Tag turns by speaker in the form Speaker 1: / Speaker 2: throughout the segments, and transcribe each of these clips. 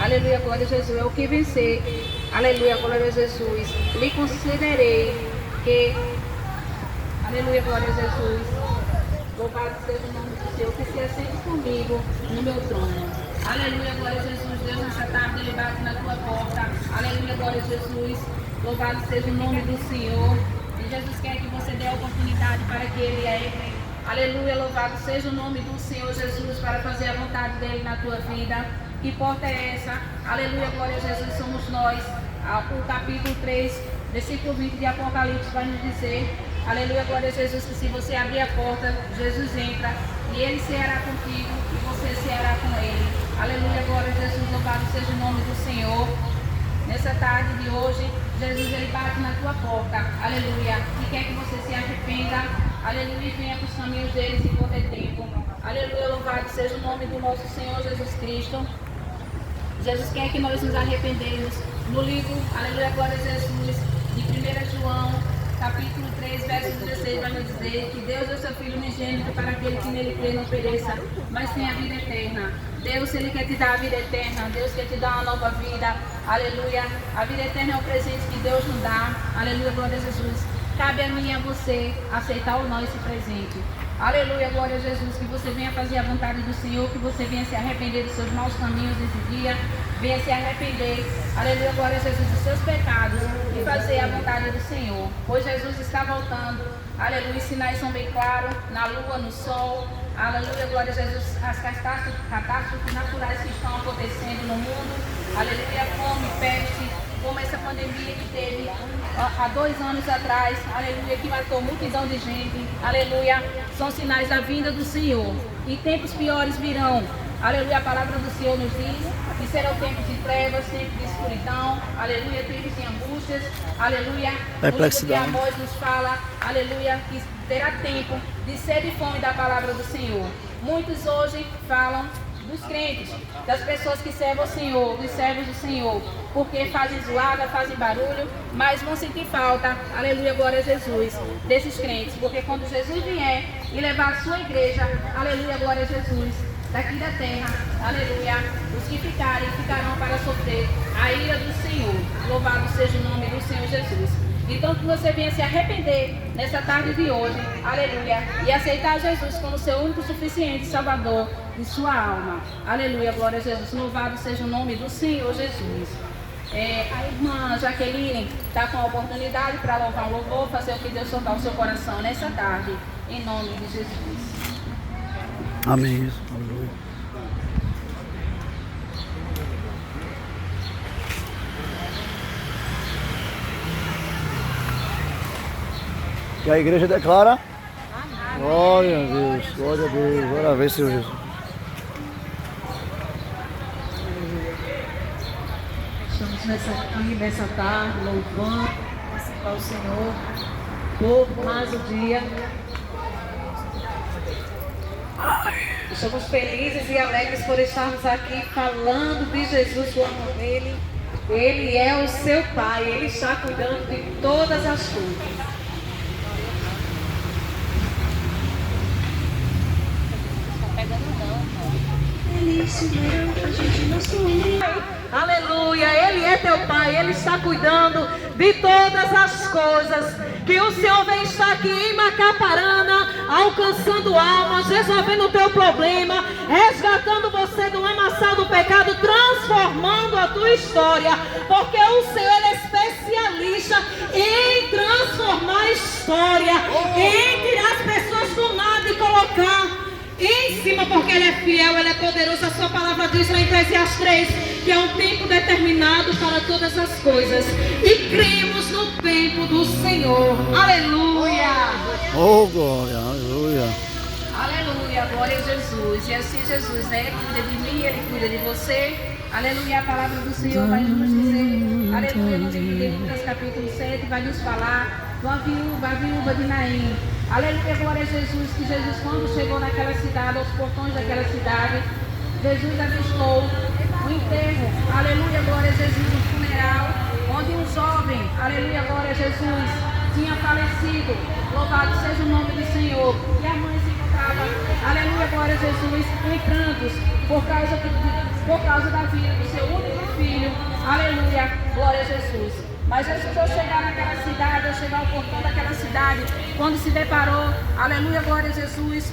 Speaker 1: Aleluia, glória a Jesus. É o que vencer. Aleluia, glória a Jesus. Lhe considerei que... Aleluia, glória a Jesus. Louvado seja o nome do Senhor, que se assente comigo no meu trono. Aleluia, glória a Jesus. Deus, nessa tarde, Ele bate na tua porta. Aleluia, glória a Jesus. Louvado seja o nome do Senhor. E Jesus quer que você dê a oportunidade para que Ele entre. Aleluia, louvado seja o nome do Senhor Jesus para fazer a vontade dEle na tua vida. Que porta é essa? Aleluia, glória a Jesus, somos nós. O capítulo 3, versículo 20 de Apocalipse vai nos dizer, aleluia, glória a Jesus, que se você abrir a porta, Jesus entra e Ele ceará contigo e você ceará com Ele. Aleluia, glória a Jesus, louvado seja o nome do Senhor. Nessa tarde de hoje, Jesus Ele bate na tua porta, aleluia, e quer que você se arrependa, aleluia, e venha para os caminhos dele enquanto é tempo. Aleluia, louvado seja o nome do nosso Senhor Jesus Cristo. Jesus quer que nós nos arrependemos. No livro, aleluia, glória a Jesus, de 1 João, capítulo 3, verso 16, vai nos dizer que Deus é o seu Filho unigênito para aquele que nele crê não pereça, mas tenha a vida eterna. Deus, Ele quer te dar a vida eterna. Deus quer te dar uma nova vida. Aleluia. A vida eterna é um presente que Deus nos dá. Aleluia, glória a Jesus. Cabe a mim e a você aceitar ou não esse presente. Aleluia, glória a Jesus, que você venha fazer a vontade do Senhor, que você venha se arrepender dos seus maus caminhos esse dia, venha se arrepender, aleluia, glória a Jesus, dos seus pecados e fazer a vontade do Senhor, pois Jesus está voltando, aleluia, os sinais são bem claros, na lua, no sol, aleluia, glória a Jesus, as catástrofes naturais que estão acontecendo no mundo, aleluia, fome, peste, como essa pandemia que teve há 2 anos atrás, aleluia, que matou multidão de gente, aleluia, são sinais da vinda do Senhor, e tempos piores virão, aleluia, a palavra do Senhor nos diz que serão tempos de trevas, tempos de escuridão, aleluia, tempos de angústias, aleluia, o livro de Amós nos fala, aleluia, que terá tempo de sede e fome da palavra do Senhor. Muitos hoje falam dos crentes, das pessoas que servem o Senhor, dos servos do Senhor, porque fazem zoada, fazem barulho, mas vão sentir falta, aleluia, glória a Jesus, desses crentes, porque quando Jesus vier e levar a sua igreja, aleluia, glória a Jesus, daqui da terra, aleluia, os que ficarem, ficarão para sofrer a ira do Senhor, louvado seja o nome do Senhor Jesus. Então que você venha se arrepender nessa tarde de hoje, aleluia, e aceitar Jesus como seu único suficiente Salvador de sua alma, aleluia, glória a Jesus, louvado seja o nome do Senhor Jesus. A irmã Jaqueline está com a oportunidade para louvar um louvor, fazer o que Deus soltar o seu coração nessa tarde, em nome de Jesus.
Speaker 2: Amém. E a igreja declara: glória a Deus, glória a Deus, glória a Deus, Senhor Jesus.
Speaker 3: Estamos nessa tarde, louvando ao Senhor por mais um dia. Estamos felizes e alegres por estarmos aqui falando de Jesus, o amor dele. Ele é o seu Pai, Ele está cuidando de todas as coisas. Aleluia, Ele é teu Pai, Ele está cuidando de todas as coisas. Que o Senhor vem estar aqui em Macaparana, alcançando almas, resolvendo o teu problema, resgatando você do lamaçal do pecado, transformando a tua história, porque o Senhor é especialista em transformar a história, em tirar as pessoas do nada e colocar em cima, porque Ele é fiel, Ele é poderoso. A sua palavra diz lá em Eclesiastes 3 que é um tempo determinado para todas as coisas, e cremos no tempo do Senhor. Aleluia!
Speaker 2: Oh, glória, aleluia.
Speaker 1: Aleluia, glória a Jesus. E assim Jesus, né, cuida de mim, Ele cuida de você. Aleluia, a palavra do Senhor vai nos dizer, aleluia, no livro de Lucas capítulo 7, vai nos falar de uma viúva, a viúva de Naim. Aleluia, glória a Jesus, que Jesus, quando chegou naquela cidade, aos portões daquela cidade, Jesus avistou o enterro, aleluia, glória a Jesus, o funeral, onde um jovem, aleluia, glória a Jesus, tinha falecido. Louvado seja o nome do Senhor. E a mãe se encontrava, aleluia, glória a Jesus, em prantos, por causa por causa da vida do seu único filho. Aleluia, glória a Jesus. Mas Jesus, ao chegar naquela cidade, ao chegar ao portão daquela cidade, quando se deparou, aleluia, glória a Jesus,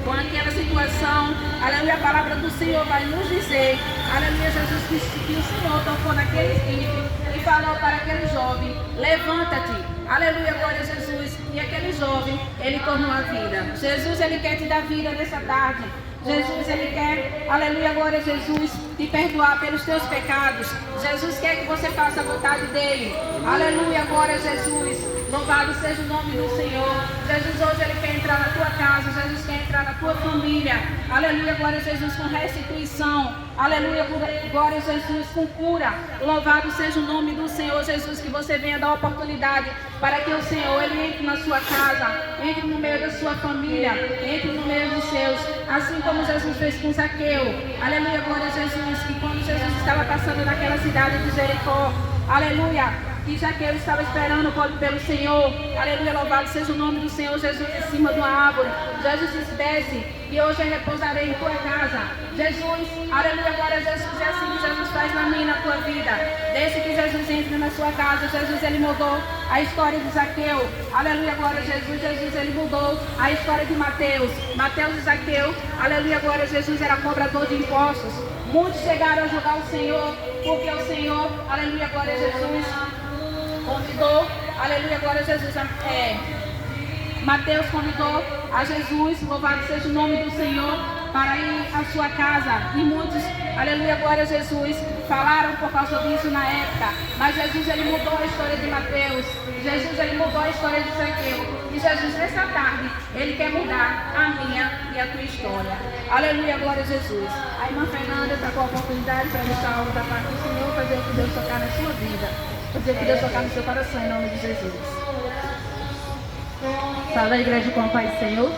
Speaker 1: com aquela situação, aleluia, a palavra do Senhor vai nos dizer, aleluia, Jesus, que o Senhor tocou naquele espírito e falou para aquele jovem: levanta-te, aleluia, glória a Jesus. E aquele jovem, ele tornou a vida. Jesus, ele quer te dar vida nessa tarde. Jesus, ele quer, aleluia, glória a Jesus, te perdoar pelos teus pecados. Jesus quer que você faça a vontade dele. Aleluia, glória a Jesus. Louvado seja o nome do Senhor. Jesus, hoje ele quer entrar na tua casa. Jesus quer entrar na tua família. Aleluia, glória a Jesus, com restituição. Aleluia, glória a Jesus, com cura. Louvado seja o nome do Senhor, Jesus, que você venha dar oportunidade para que o Senhor, ele entre na sua casa, entre no meio da sua família, entre no meio dos seus, assim como Jesus fez com Zaqueu. Aleluia, glória a Jesus, que quando Jesus estava passando naquela cidade de Jericó, aleluia, e Zaqueu estava esperando pelo Senhor. Aleluia, louvado seja o nome do Senhor Jesus, em cima de uma árvore. Jesus disse: desce, e hoje eu repousarei em tua casa. Jesus, aleluia, glória a Jesus. É assim que Jesus faz na minha e na tua vida. Desde que Jesus entra na sua casa, Jesus, ele mudou a história de Zaqueu. Aleluia, glória a Jesus. Jesus, ele mudou a história de Mateus. Mateus e Zaqueu, aleluia, glória a Jesus, era cobrador de impostos. Muitos chegaram a julgar o Senhor, porque o Senhor, aleluia, glória a Jesus, convidou, aleluia, glória a Jesus, Mateus convidou a Jesus, louvado seja o nome do Senhor, para ir à sua casa. E muitos, aleluia, glória a Jesus, falaram por causa disso na época. Mas Jesus, ele mudou a história de Mateus. Jesus, ele mudou a história de Zaqueu. E Jesus, nessa tarde, ele quer mudar a minha e a tua história. Aleluia, glória a Jesus. A irmã Fernanda está com a oportunidade para deixar algo da parte do Senhor, fazer o que Deus tocar na sua vida. Fazer o que Deus tocar no seu coração, em nome de Jesus.
Speaker 4: Salve a igreja com a paz do Senhor.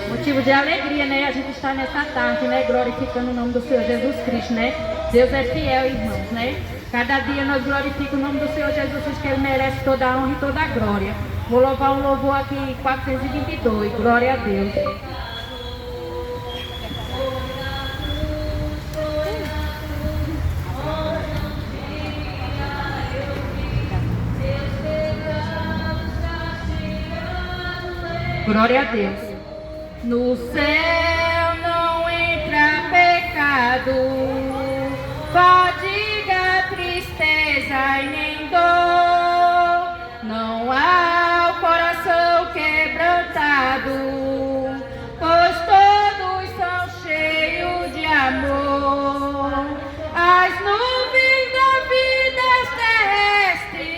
Speaker 4: Motivo de alegria, né? A gente está nessa tarde, né? Glorificando o nome do Senhor Jesus Cristo, né? Deus é fiel, irmãos, né? Cada dia nós glorificamos o nome do Senhor Jesus Cristo, que Ele merece toda a honra e toda a glória. Vou louvar um louvor aqui, 422. Glória a Deus. Glória a Deus. No céu não entra pecado, fadiga, tristeza e nem dor. Não há o coração quebrantado, pois todos são cheios de amor. As nuvens da vida terrestre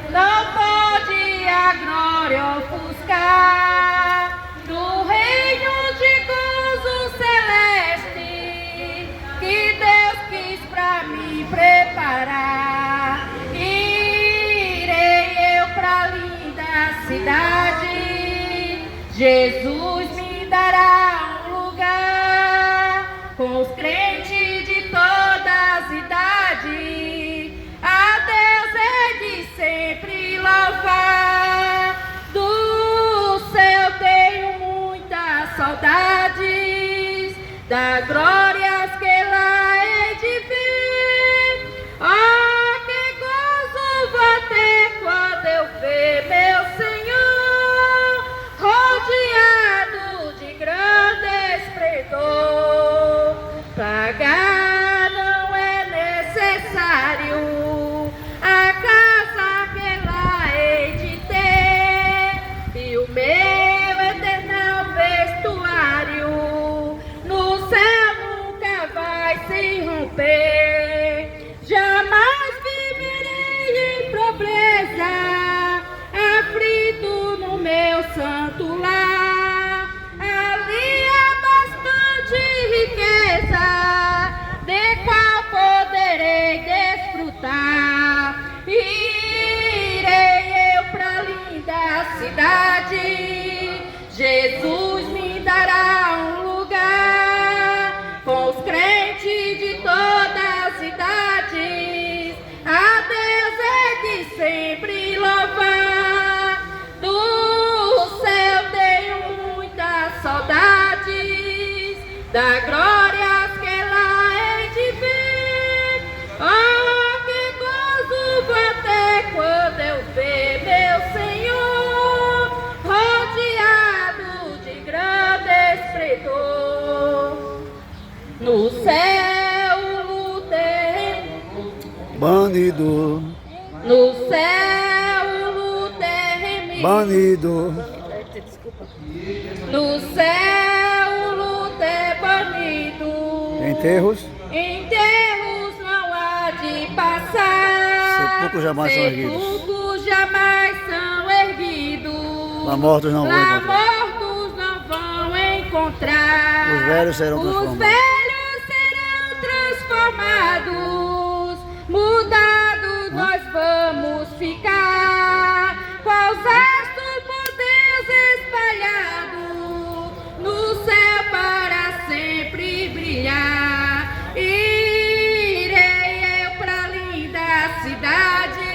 Speaker 4: não pode a glória ofuscar do reino de gozo celeste que Deus quis pra me preparar. Irei eu pra linda cidade, Jesus me dará um lugar com os crentes de todas as idades. A Deus é de sempre louvar. Do céu tenho muitas saudades, das glórias que lá hei de ver. Oh, que gozo vou ter quando eu ver meu Senhor rodeado de grande esplendor. Pagar não é necessário a casa que lá hei de ter, e o meu eterno vestuário no céu nunca vai se romper. Jamais viverei em pobreza, aflito no meu santo lar. Ali há bastante riqueza, de qual poderei desfrutar. Irei eu pra linda cidade, Jesus me dará um lugar com os crentes de todas as idades. A Deus é de sempre louvar. Do céu tenho muitas saudades, da glória que lá No céu o terremoto,
Speaker 2: Banido,
Speaker 4: no céu o terremoto,
Speaker 2: banido,
Speaker 4: no céu o luto é banido.
Speaker 2: enterros,
Speaker 4: Enterros não há de passar,
Speaker 2: sepulcros jamais são erguidos.
Speaker 4: sepulcros jamais são erguidos.
Speaker 2: Lá mortos não vão
Speaker 4: Lá
Speaker 2: encontrar.
Speaker 4: mortos não vão encontrar.
Speaker 2: Os velhos serão
Speaker 4: Os
Speaker 2: transformados.
Speaker 4: velhos serão transformados. Mudados nós vamos ficar. Qual resto por Deus espalhado no céu para sempre brilhar. Irei eu pra linda cidade.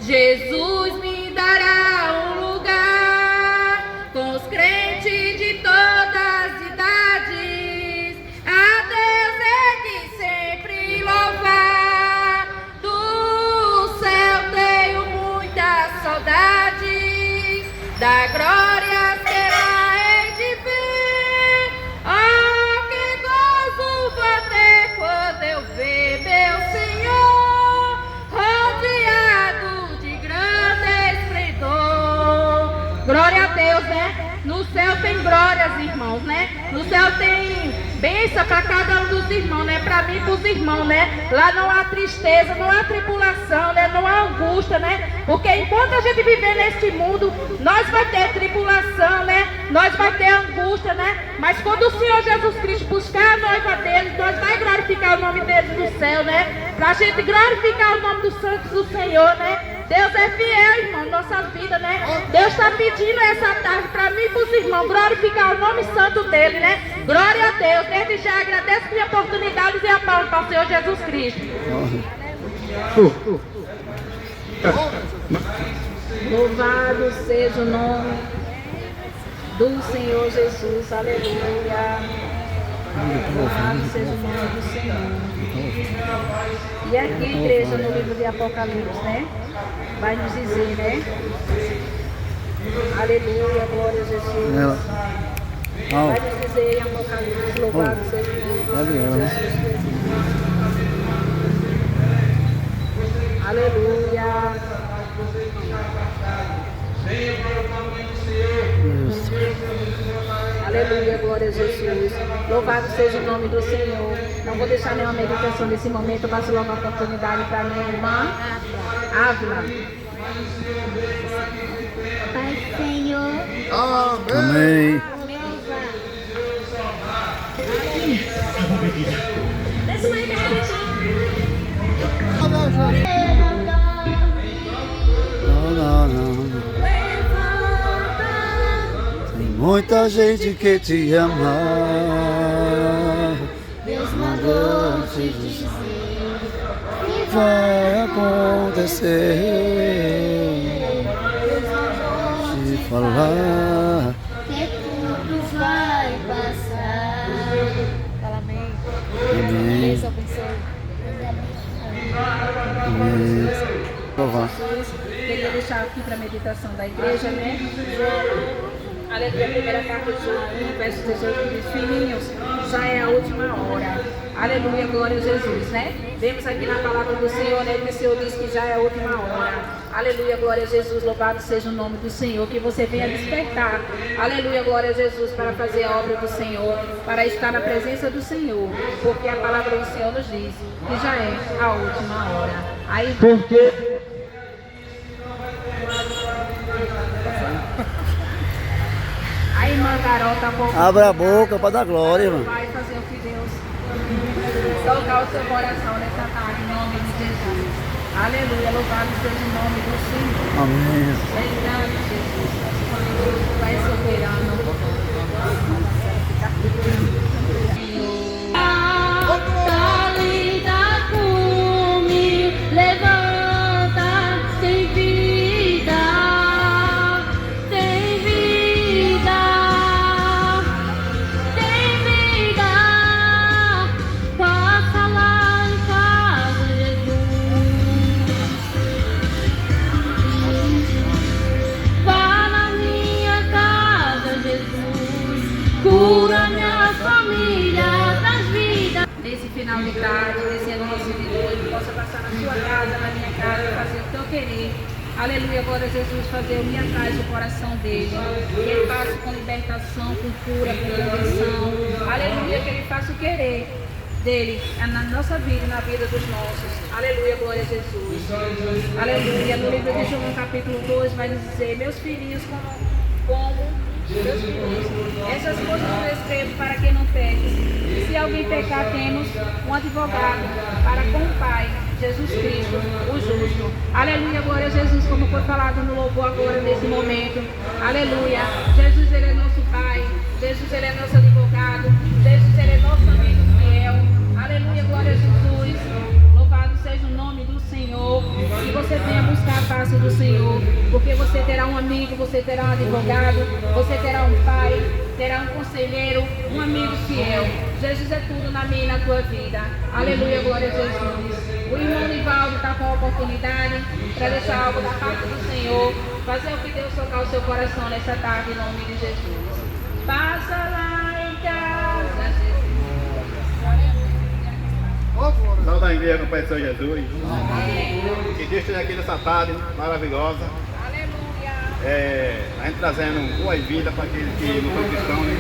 Speaker 4: Jesus me dará um lugar com os crentes de todas as idades. A Deus é que sempre louvar. Do céu tenho muitas saudades, da glória será hei de ver. Oh, que gozo vou ter quando eu ver meu Senhor rodeado de grande esplendor. Glória a Deus, né? No céu tem glórias, irmãos, né? No céu tem bênção para cada um dos irmãos, né? Para mim e para os irmãos, né? Lá não há tristeza, não há tribulação, né? Não há angústia, né? Porque enquanto a gente viver neste mundo, nós vai ter tribulação, né? Nós vai ter angústia, né? Mas quando o Senhor Jesus Cristo buscar a noiva dele, nós vai glorificar o nome dele no céu, né? Pra gente glorificar o nome dos santos do Senhor, né? Deus é fiel, irmão, nossa vida, né? Deus está pedindo essa tarde para mim e para os irmãos glorificar o nome santo dele, né? Glória a Deus. Desde já agradeço minha oportunidade e a palma para o Senhor Jesus Cristo.
Speaker 1: Louvado seja o nome do Senhor Jesus, aleluia. Louvado seja o nome do Senhor. E aqui, igreja, no livro de Apocalipse, né? Vai nos dizer, né? Aleluia, glória a Jesus. Vai nos dizer em Apocalipse, louvado seja o nome do Senhor Jesus. Aleluia. Aleluia, glória a Jesus. Louvado seja o nome do Senhor. Não vou deixar nenhuma meditação nesse momento. Eu passo logo a oportunidade para minha irmã Ávila.
Speaker 5: Pai Senhor,
Speaker 2: Amém. Não. Tem muita gente que te ama.
Speaker 5: Deus mandou te dizer que
Speaker 2: Vai acontecer. Te falar.
Speaker 5: que tudo vai passar. Fala amém.
Speaker 2: Amém.
Speaker 5: Deus abençoe.
Speaker 2: Amém. Louvar.
Speaker 1: Queria deixar aqui para a meditação da igreja, né? Aleluia, primeira carta de João 1, verso 18, que diz: filhinhos, já é a última hora. Aleluia, glória a Jesus, né? Vemos aqui na palavra do Senhor, né? Que o Senhor diz que já é a última hora. Aleluia, glória a Jesus, louvado seja o nome do Senhor, que você venha despertar. Aleluia, glória a Jesus, para fazer a obra do Senhor, para estar na presença do Senhor, porque a palavra do Senhor nos diz que já é a última hora. Aí,
Speaker 2: Porque
Speaker 1: a irmã Garota
Speaker 2: abra a boca para dar glória, irmão.
Speaker 1: vai fazer o que Deus tocar o seu coração nessa tarde, em nome de Jesus. Aleluia, louvado seja o nome do Senhor.
Speaker 2: Amém.
Speaker 1: Obrigado, Jesus. Vai soberano.
Speaker 5: Talita cumi, levanta, tem vida, tem vida, tem vida. Passa lá em casa, Jesus. Vá na minha casa, Jesus.
Speaker 1: querer. Aleluia, glória a Jesus, fazer o ir atrás do coração dele. Que ele faça com libertação, com cura, com conversão. Aleluia, que ele faça o querer dele na nossa vida e na vida dos nossos. Aleluia, glória a Jesus. Aleluia. No livro de João, capítulo 2, vai dizer: meus filhinhos, como meus filhos, essas coisas eu escrevo para que não peque. Se alguém pecar, temos um advogado para com o Pai, Jesus Cristo, o justo. Aleluia, glória a Jesus, como foi falado no louvor agora nesse momento. Aleluia. Jesus, ele é nosso Pai. Jesus, ele é nosso advogado. Jesus, ele é nosso amigo fiel. Aleluia, glória a Jesus. Louvado seja o nome do Senhor. Que você venha buscar a face do Senhor, porque você terá um amigo, você terá um advogado, você terá um pai, terá um conselheiro, um amigo fiel. Jesus é tudo na minha e na tua vida. Aleluia, glória a Jesus. O irmão Nivaldo está com a oportunidade para deixar algo da parte do Senhor, fazer o que Deus tocar o seu coração nessa tarde, em nome de Jesus. Passa lá em casa, Jesus.
Speaker 6: Salve a igreja do Pai do Senhor Jesus. Que Deus esteja aqui nessa tarde maravilhosa. A gente trazendo boa vida para aqueles que não são cristãos, né?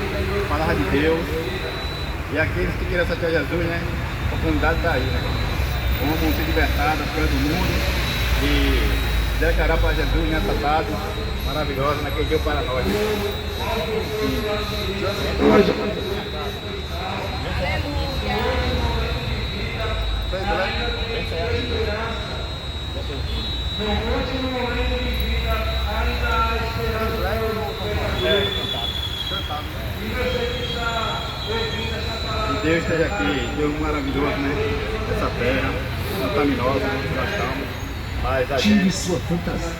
Speaker 6: Palavra de Deus. E aqueles que querem aceitar Jesus, né? A oportunidade está aí, né? Vamos se libertar das coisas do mundo e declarar para Jesus nessa tarde maravilhosa, naquele dia para nós. Que Deus esteja aqui, Deus maravilhoso, né? Essa terra, contaminosa, nós estamos. Mas a gente... sua fantasia.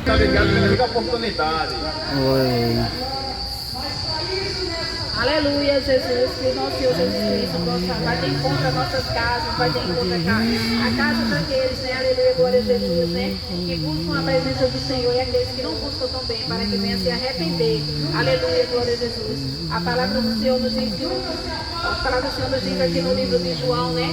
Speaker 6: Tá ligado? Fica a oportunidade.
Speaker 1: Aleluia, Jesus, que o nosso Senhor Jesus Cristo vai ter encontro as nossas casas, vai ter encontro a casa daqueles, né? Aleluia, glória a Jesus, né? Que buscam a presença do Senhor e aqueles que não buscam também, para que venham se arrepender. Aleluia, glória a Jesus. A palavra do Senhor nos diz a palavra do Senhor nos diz aqui no livro de João, né?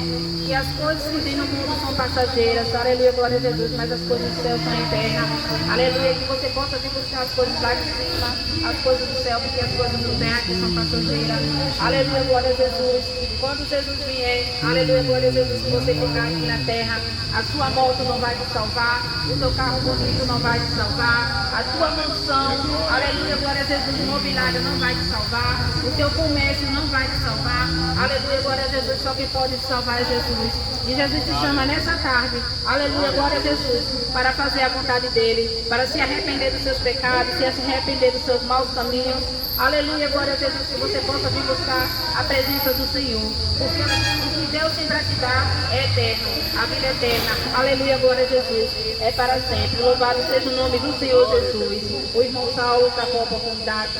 Speaker 1: Que as coisas que vêm no mundo são passageiras. Aleluia, glória a Jesus, mas as coisas do céu são eternas. Aleluia, que você possa vir buscar as coisas lá de cima, as coisas do céu, porque as coisas do terra aqui são passageiras. Aleluia, glória a Jesus. Quando Jesus vier, aleluia, glória a Jesus, que você ficar aqui na terra, a sua moto não vai te salvar, o seu carro bonito não vai te salvar, a tua mansão, aleluia, glória a Jesus, imobiliário não vai te salvar, o teu comércio não vai te salvar, aleluia, glória a Jesus, só quem pode te salvar é Jesus. E Jesus te chama nessa tarde, aleluia, glória a Jesus, para fazer a vontade dele, para se arrepender dos seus pecados, se arrepender dos seus maus caminhos. Aleluia, glória a Jesus, que você possa vir buscar a presença do Senhor, porque o que Deus tem para te dar é eterno, a vida é eterna. Aleluia, glória a Jesus, é para sempre. Louvado seja o nome do Senhor Jesus. O irmão Saulo está com a oportunidade,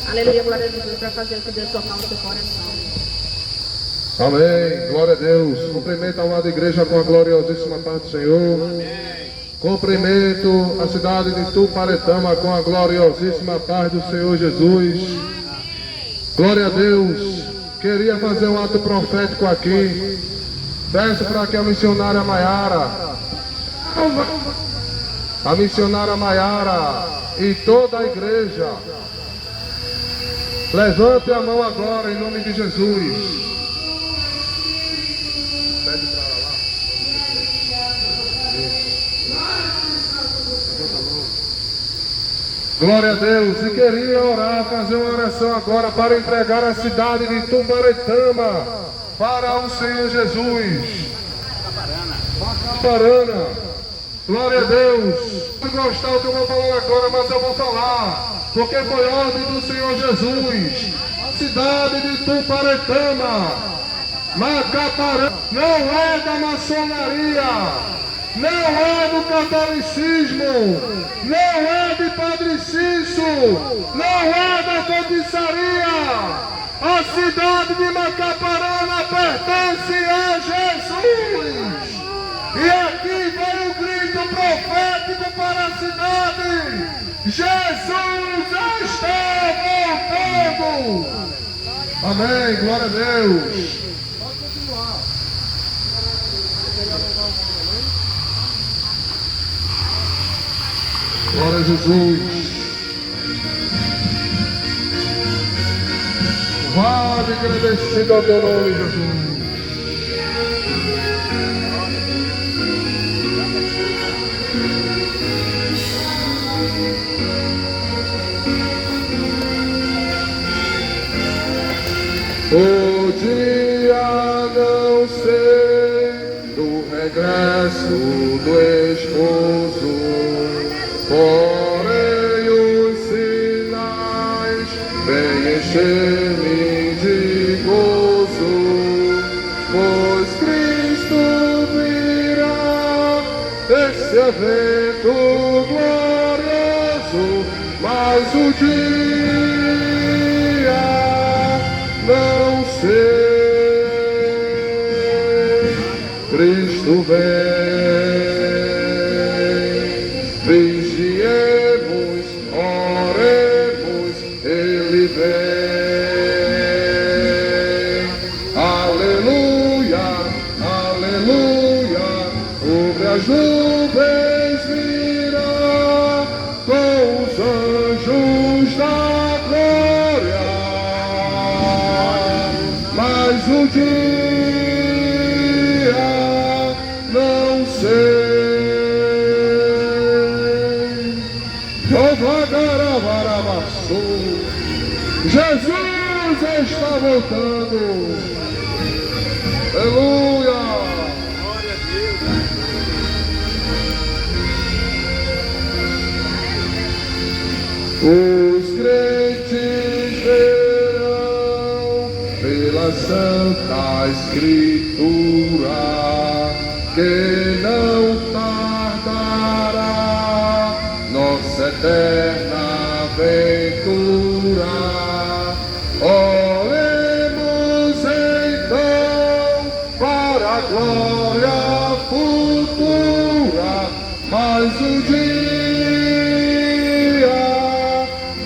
Speaker 1: aleluia, glória a Jesus, para fazer o que Deus tocar no seu coração.
Speaker 7: Amém, glória a Deus. Cumprimento a amada igreja com a gloriosíssima paz do Senhor. Amém. Cumprimento a cidade de Tuparetama com a gloriosíssima paz do Senhor Jesus. Glória a Deus. Queria fazer um ato profético aqui. Peço para que a missionária Maiara e toda a igreja levante a mão agora em nome de Jesus. Pede para lá. Glória a Deus. E queria orar, fazer uma oração agora para entregar a cidade de Tuparetama para o Senhor Jesus. Macaparana. Glória a Deus. Se gostar do que eu vou falar agora, mas eu vou falar, porque foi ordem do Senhor Jesus. Cidade de Tuparetama, Macaparana, não é da maçonaria, não é do catolicismo, não é de Padre Cício, não é da feitiçaria. A cidade de Macaparana pertence a Jesus. E aqui vem o grito profético para a cidade: Jesus está voltando. Amém, glória a Deus. Glória a Jesus. Vale agradecido ao teu nome, Jesus. O dia não sei do regresso do esposo, porém os sinais vêm encher-me de gozo, pois Cristo virá, esse evento glorioso, mas o dia não sei. Cristo vem, vigiemos, oremos, Ele vem. Aleluia, aleluia, sobre as nuvens virá, com os anjos da glória. Mas o dia não sei. Jesus está voltando. Aleluia. Os crentes verão pela Santa Escritura que não tardará nossa eterna aventura. Oremos então para a glória futura, mas o dia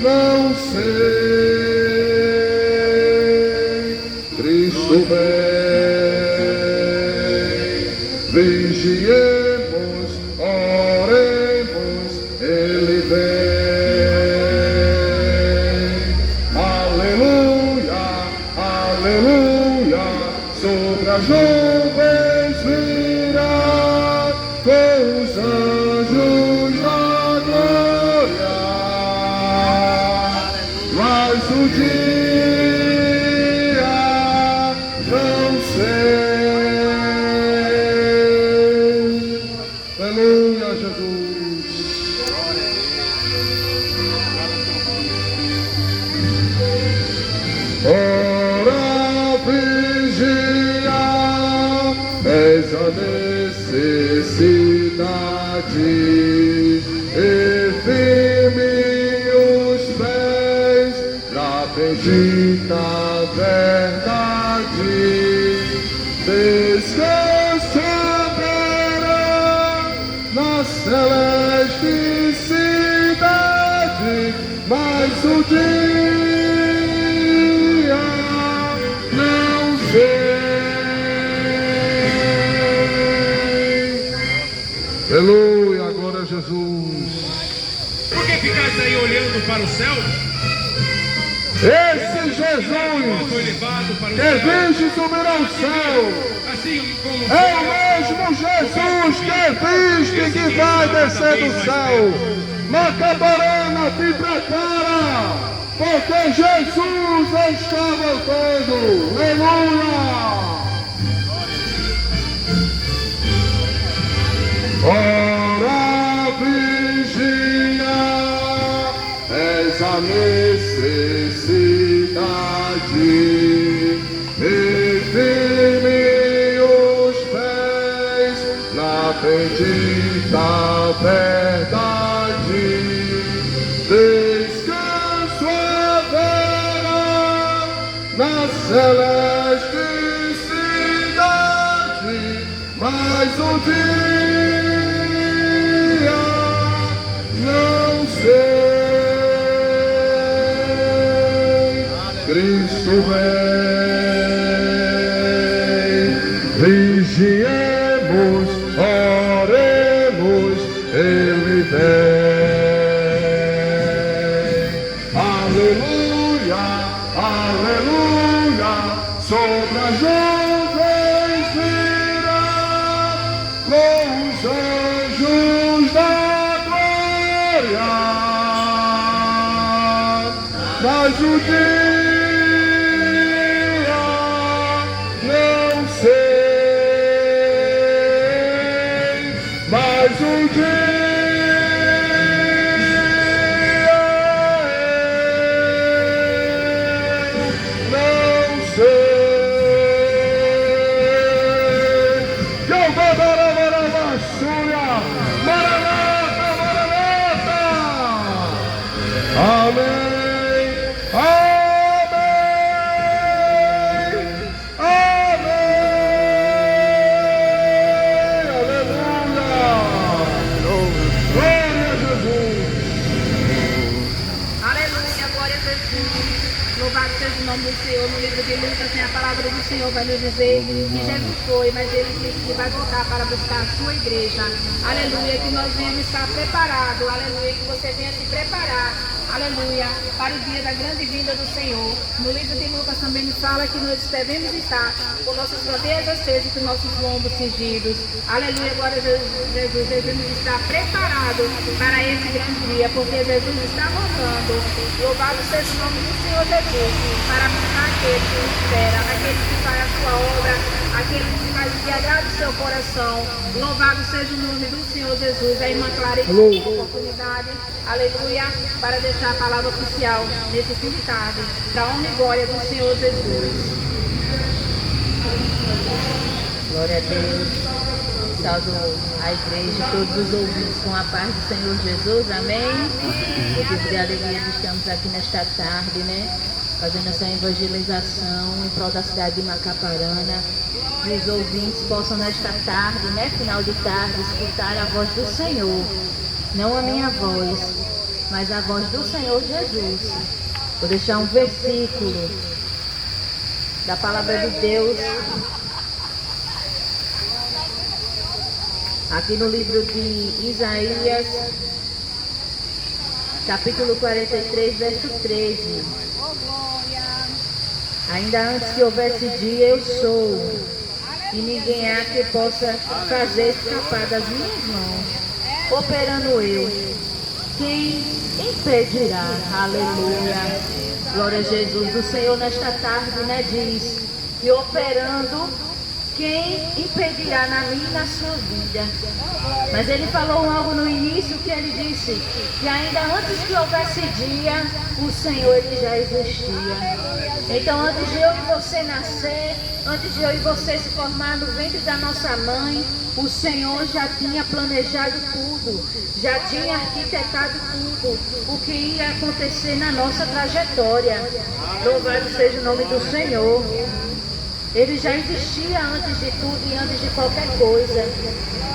Speaker 7: não sei. Cristo vem, vigiemos, oremos, Ele vem. Aleluia, aleluia, sobre as nuvens virá, com os anjos da glória. Mas o dia não sei. Aleluia, Jesus. Ora, vigia, és a necessidade, e firme os pés na bendita verdade. Descanso haverá na celeste cidade, mas o dia não sei. Aleluia, glória a Jesus.
Speaker 8: Por que ficais aí olhando para o céu?
Speaker 7: Esse
Speaker 8: Foi
Speaker 7: Jesus
Speaker 8: levado para o
Speaker 7: que
Speaker 8: céu.
Speaker 7: viste subir ao céu
Speaker 8: Assim como
Speaker 7: é o mesmo Jesus que viste que vai descer do céu. Macaparana, te prepara, porque Jesus está voltando. Aleluia! Ora, vigia, és a necessidade, e firme os pés na bendita verdade. Descanso haverá na celeste cidade, mas o dia não sei. Cristo vem, vigiemos, oremos, Ele vem. outras nuvens virá com os anjos da glória. Mas o dia não sei, mas o dia não sei. Maranata, Maranata! Amém! Amém! Amém! Aleluia! Glória a Jesus!
Speaker 1: Aleluia, glória a Jesus. Louvado seja o nome do Senhor. No livro de Lucas, a palavra do Senhor vai nos dizer que Jesus foi, mas ele disse que vai voltar para buscar a sua igreja. Aleluia, que nós venhamos estar preparados. Aleluia, que você venha se preparar. Aleluia, para o dia da grande vinda do Senhor. No livro de Lucas também me fala que nós devemos estar com nossas bandeiras acesas e com nossos lombos cingidos. Aleluia, glória a Jesus. Devemos estar preparados para esse grande dia, porque Jesus está voltando. Louvado seja o nome do Senhor Jesus, para buscar aquele que o espera, aquele que faz a sua obra, aquele que faz o que agrada o seu coração. Louvado seja o nome do Senhor Jesus. A irmã Clara tem oportunidade, aleluia, para deixar a palavra oficial nesse fim de tarde, para a honra e glória do Senhor Jesus.
Speaker 9: Glória a Deus. Salve a igreja e todos os ouvintes com a paz do Senhor Jesus. Amém. Motivo de alegria de estarmos aqui nesta tarde, né? Fazendo essa evangelização em prol da cidade de Macaparana. E os ouvintes possam nesta tarde, né? Final de tarde, escutar a voz do Senhor. Não a minha voz, mas a voz do Senhor Jesus. Vou deixar um versículo da palavra de Deus aqui no livro de Isaías, capítulo 43, verso 13. Ainda antes que houvesse dia, eu sou, e ninguém há que possa fazer escapar das minhas mãos. Operando eu, quem impedirá? Aleluia. Glória a Jesus. O Senhor nesta tarde, né, diz que operando, quem impedirá na minha e na sua vida? Mas ele falou algo no início que ele disse que ainda antes que houvesse dia, o Senhor ele já existia. Então antes de eu e você nascer, antes de eu e você se formar no ventre da nossa mãe, o Senhor já tinha planejado tudo, já tinha arquitetado tudo, o que ia acontecer na nossa trajetória. Louvado seja o nome do Senhor. Ele já existia antes de tudo e antes de qualquer coisa.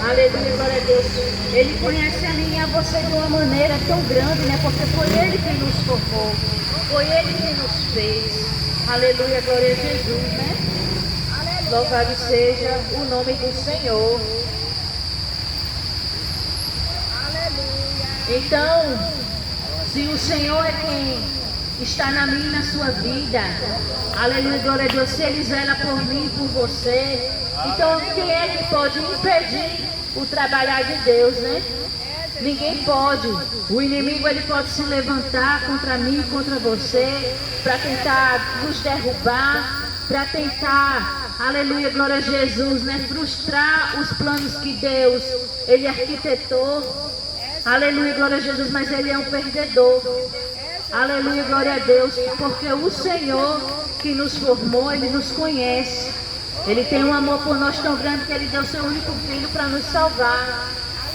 Speaker 9: Aleluia, glória a Deus. Ele conhece a mim e a você de uma maneira tão grande, né? Porque foi Ele quem nos formou. Foi Ele quem nos fez. Aleluia, glória a Jesus, né? Louvado seja o nome do Senhor. Então, se o Senhor é quem está na minha e na sua vida, aleluia, glória a Deus, se Ele zela por mim e por você, então quem é que pode impedir o trabalhar de Deus, né? Ninguém pode. O inimigo ele pode se levantar contra mim, contra você, para tentar nos derrubar, para tentar, aleluia, glória a Jesus, né? Frustrar os planos que Deus ele arquitetou. Aleluia, glória a Jesus, mas ele é um perdedor. Aleluia, glória a Deus, porque o Senhor que nos formou, Ele nos conhece. Ele tem um amor por nós tão grande que Ele deu seu único filho para nos salvar.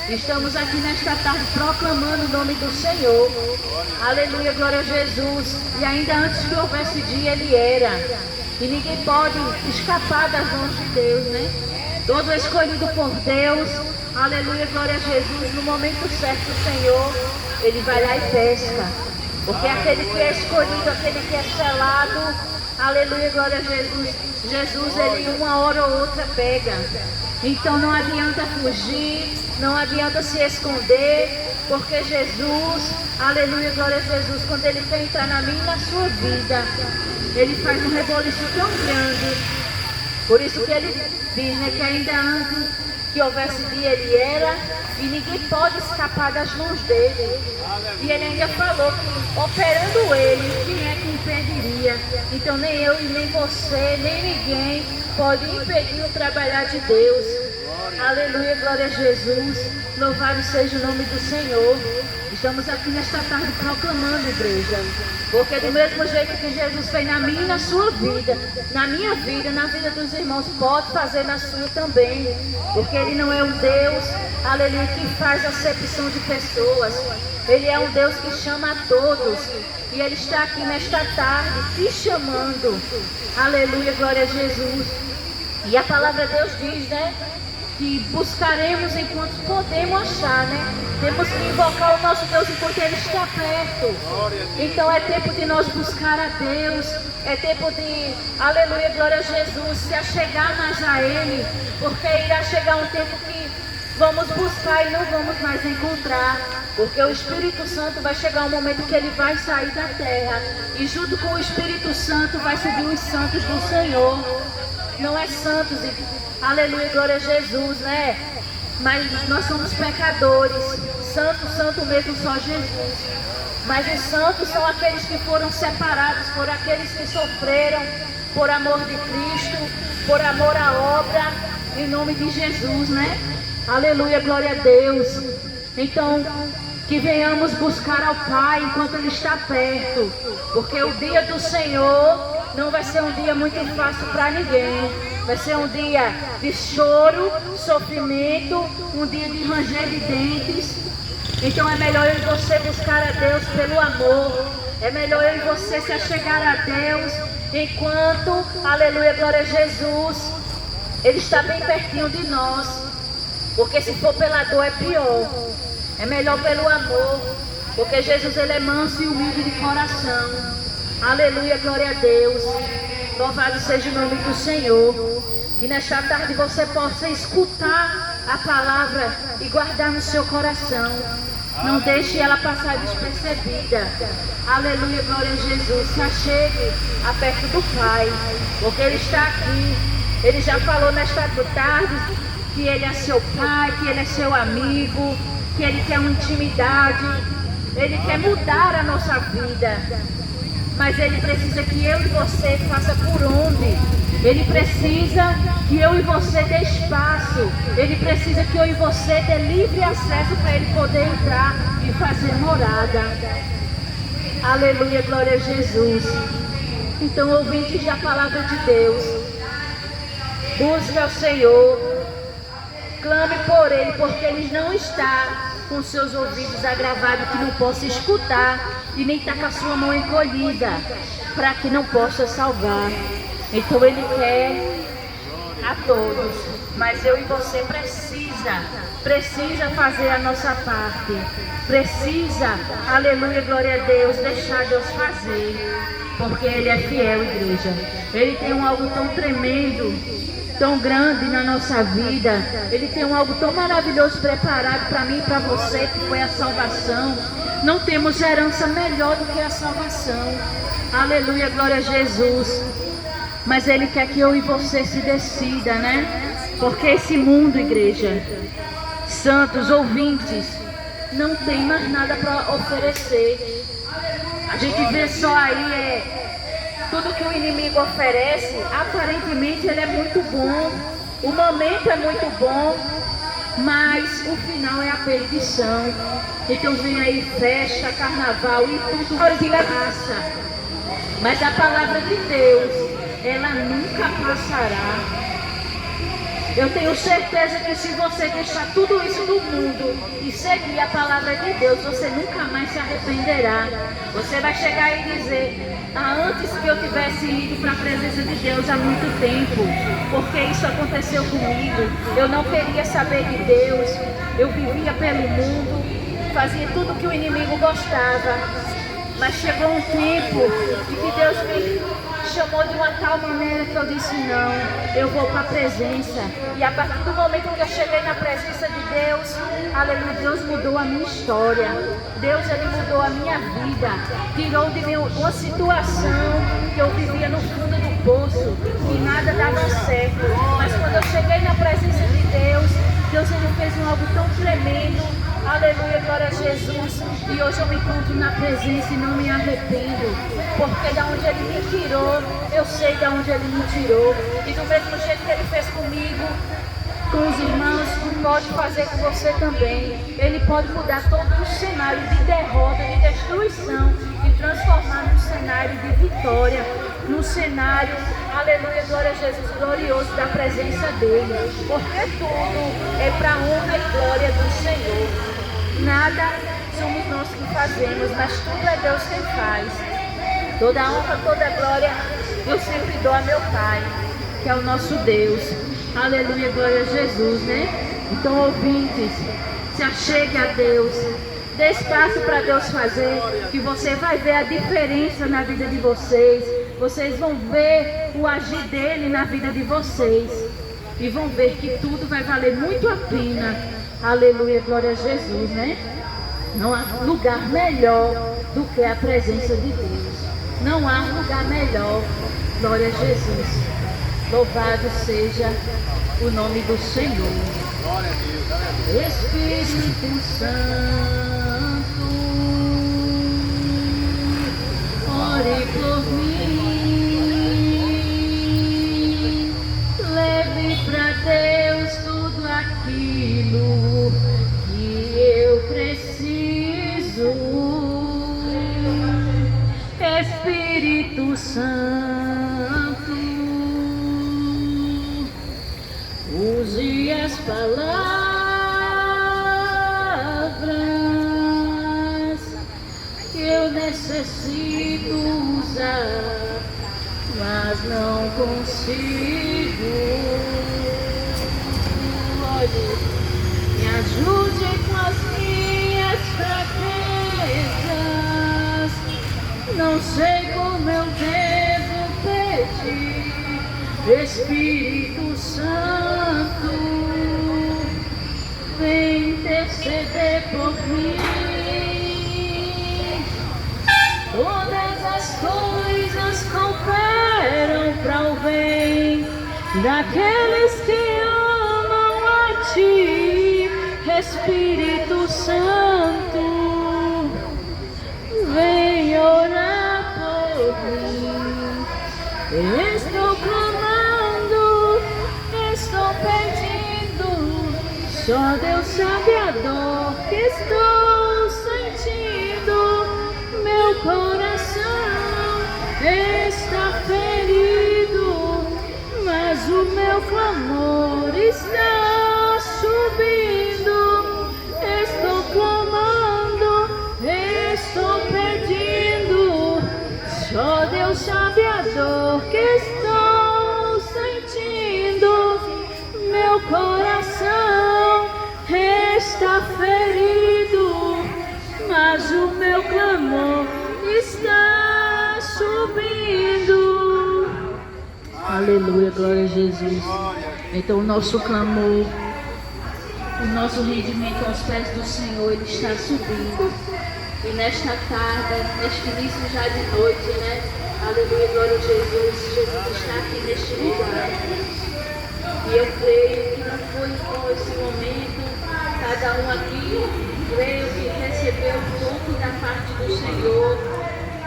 Speaker 9: Estamos aqui nesta tarde proclamando o nome do Senhor. Aleluia, glória a Jesus. E ainda antes que houvesse dia, Ele era. E ninguém pode escapar das mãos de Deus, né? Todo escolhido por Deus. Aleluia, glória a Jesus. No momento certo, o Senhor, Ele vai lá e pesca. Porque aquele que é escolhido, aquele que é selado, aleluia, glória a Jesus. Jesus, ele uma hora ou outra pega. Então não adianta fugir, não adianta se esconder, porque Jesus, aleluia, glória a Jesus, quando ele quer entrar na minha e na sua vida, ele faz um reboliço tão grande. Por isso que ele diz, né, que ainda antes que houvesse dia ele era, e ninguém pode escapar das mãos dele. E ele ainda falou que, operando ele, quem é que impediria? Então nem eu e nem você, nem ninguém pode impedir o trabalhar de Deus. Aleluia, glória a Jesus. Louvado seja o nome do Senhor. Estamos aqui nesta tarde proclamando, igreja. Porque do mesmo jeito que Jesus fez na minha e na sua vida, na minha vida, na vida dos irmãos, pode fazer na sua também. Porque Ele não é um Deus, aleluia, que faz acepção de pessoas. Ele é um Deus que chama a todos. E Ele está aqui nesta tarde te chamando. Aleluia, glória a Jesus. E a palavra de Deus diz, né? Que buscaremos enquanto podemos achar, né? Temos que invocar o nosso Deus enquanto Ele está perto. Então é tempo de nós buscar a Deus. É tempo de, aleluia, glória a Jesus, se achegar mais a Ele. Porque irá chegar um tempo que vamos buscar e não vamos mais encontrar. Porque o Espírito Santo vai chegar um momento que Ele vai sair da terra. E junto com o Espírito Santo vai subir os santos do Senhor. Não é santos, aleluia, glória a Jesus, né? Mas nós somos pecadores. Santo, santo mesmo só Jesus. Mas os santos são aqueles que foram separados, foram aqueles que sofreram por amor de Cristo, por amor à obra, em nome de Jesus, né? Aleluia, glória a Deus. Então, que venhamos buscar ao Pai enquanto Ele está perto. Porque o dia do Senhor não vai ser um dia muito fácil para ninguém. Vai ser um dia de choro, sofrimento, um dia de ranger de dentes. Então é melhor eu e você buscar a Deus pelo amor. É melhor eu e você se achegar a Deus enquanto, aleluia, glória a Jesus, Ele está bem pertinho de nós. Porque se for pela dor é pior. É melhor pelo amor. Porque Jesus, Ele é manso e humilde de coração. Aleluia, glória a Deus. Louvado seja o nome do Senhor. Que nesta tarde você possa escutar a palavra e guardar no seu coração. Não deixe ela passar despercebida. Aleluia, glória a Jesus. Se achegue a perto do Pai, porque Ele está aqui. Ele já falou nesta tarde que Ele é seu Pai, que Ele é seu amigo, que Ele quer uma intimidade. Ele quer mudar a nossa vida. Mas Ele precisa que eu e você faça por onde? Ele precisa que eu e você dê espaço. Ele precisa que eu e você dê livre acesso para Ele poder entrar e fazer morada. Aleluia, glória a Jesus. Então, ouvintes da palavra de Deus, busque ao Senhor, clame por Ele, porque Ele não está com seus ouvidos agravados que não possa escutar e nem está com a sua mão encolhida para que não possa salvar. Então Ele quer a todos, mas eu e você precisa fazer a nossa parte, precisa, aleluia, glória a Deus, deixar Deus fazer, porque Ele é fiel, igreja. Ele tem algo tão tremendo, tão grande na nossa vida. Ele tem algo tão maravilhoso preparado para mim e para você, que foi a salvação. Não temos herança melhor do que a salvação. Aleluia, glória a Jesus. Mas Ele quer que eu e você se decida, né? Porque esse mundo, igreja, santos, ouvintes, não tem mais nada para oferecer. A gente vê só aí, tudo que o inimigo oferece, aparentemente ele é muito bom, o momento é muito bom, mas o final é a perdição. Então vem aí festa, carnaval e tudo de graça. Mas a palavra de Deus, ela nunca passará. Eu tenho certeza que se você deixar tudo isso no mundo e seguir a palavra de Deus, você nunca mais se arrependerá. Você vai chegar e dizer: antes que eu tivesse ido para a presença de Deus há muito tempo, porque isso aconteceu comigo. Eu não queria saber de Deus, eu vivia pelo mundo, fazia tudo que o inimigo gostava. Mas chegou um tempo em que Deus me chamou de uma tal maneira que eu disse, não, eu vou para a presença. E a partir do momento que eu cheguei na presença de Deus, aleluia, Deus mudou a minha história. Deus, Ele mudou a minha vida. Tirou de mim uma situação que eu vivia no fundo do poço, que nada dava certo. Mas quando eu cheguei na presença de Deus, Deus, Ele fez algo tão tremendo. Aleluia, glória a Jesus. E hoje eu me encontro na presença e não me arrependo. Porque da onde Ele me tirou, eu sei da onde Ele me tirou. E do mesmo jeito que Ele fez comigo, com os irmãos, pode fazer com você também. Ele pode mudar todo o cenário de derrota, de destruição e transformar num cenário de vitória, num cenário, aleluia, glória a Jesus, glorioso da presença dEle. Porque tudo é para a honra e glória do Senhor. Nada somos nós que fazemos, mas tudo é Deus quem faz. Toda a honra, toda a glória eu sempre dou a meu Pai, que é o nosso Deus. Aleluia, glória a Jesus, né? Então, ouvintes, se achegue a Deus, dê espaço para Deus fazer, que você vai ver a diferença na vida de vocês. Vocês vão ver o agir dele na vida de vocês e vão ver que tudo vai valer muito a pena. Aleluia, glória a Jesus, né? Não há lugar melhor do que a presença de Deus. Não há lugar melhor. Glória a Jesus. Louvado seja o nome do Senhor. Espírito Santo, ore por mim. Leve para Deus tudo aquilo que eu preciso. Espírito Santo, use as palavras que eu necessito usar, mas não consigo. Olhe, me ajude com as minhas fraquezas. Não sei como eu devo pedir. Espírito Santo, vem interceder por mim. Todas as coisas cooperam para o bem daqueles que amam a Ti. Espírito Santo, vem orar por mim. Estou clamando, estou pedindo, só Deus sabe a dor que estou sentindo. Meu coração está ferido, mas o meu clamor está subindo. Estou clamando, estou pedindo, só Deus sabe a dor que estou sentindo. Meu coração está ferido, mas o meu clamor está subindo. Aleluia, glória a Jesus. Então o nosso clamor, o nosso rendimento aos pés do Senhor, ele está subindo. E nesta tarde, neste início já de noite, né? Aleluia, glória a Jesus. Jesus está aqui neste lugar. E eu creio que não foi só esse momento. Cada um aqui, creio que recebeu um pouco da parte do Senhor.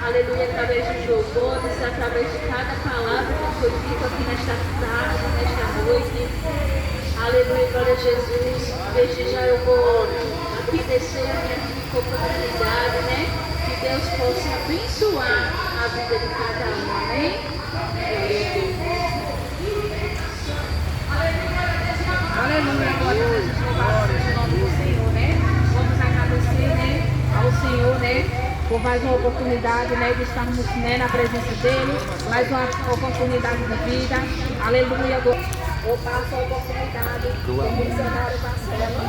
Speaker 9: Aleluia, através dos louvores, através de cada palavra que foi dita aqui nesta tarde, nesta noite. Aleluia, glória a Jesus. Desde já eu vou aqui descer a minha oportunidade, né? Que Deus possa abençoar a vida de cada um, amém?
Speaker 1: Aleluia, glória a Deus, louvado seja o nome do Senhor, né? Vamos agradecer, né, ao Senhor, né, por mais uma oportunidade, né, de estarmos, né, na presença dEle, mais uma oportunidade de vida. Aleluia, eu passo a oportunidade do missionário Marcelo.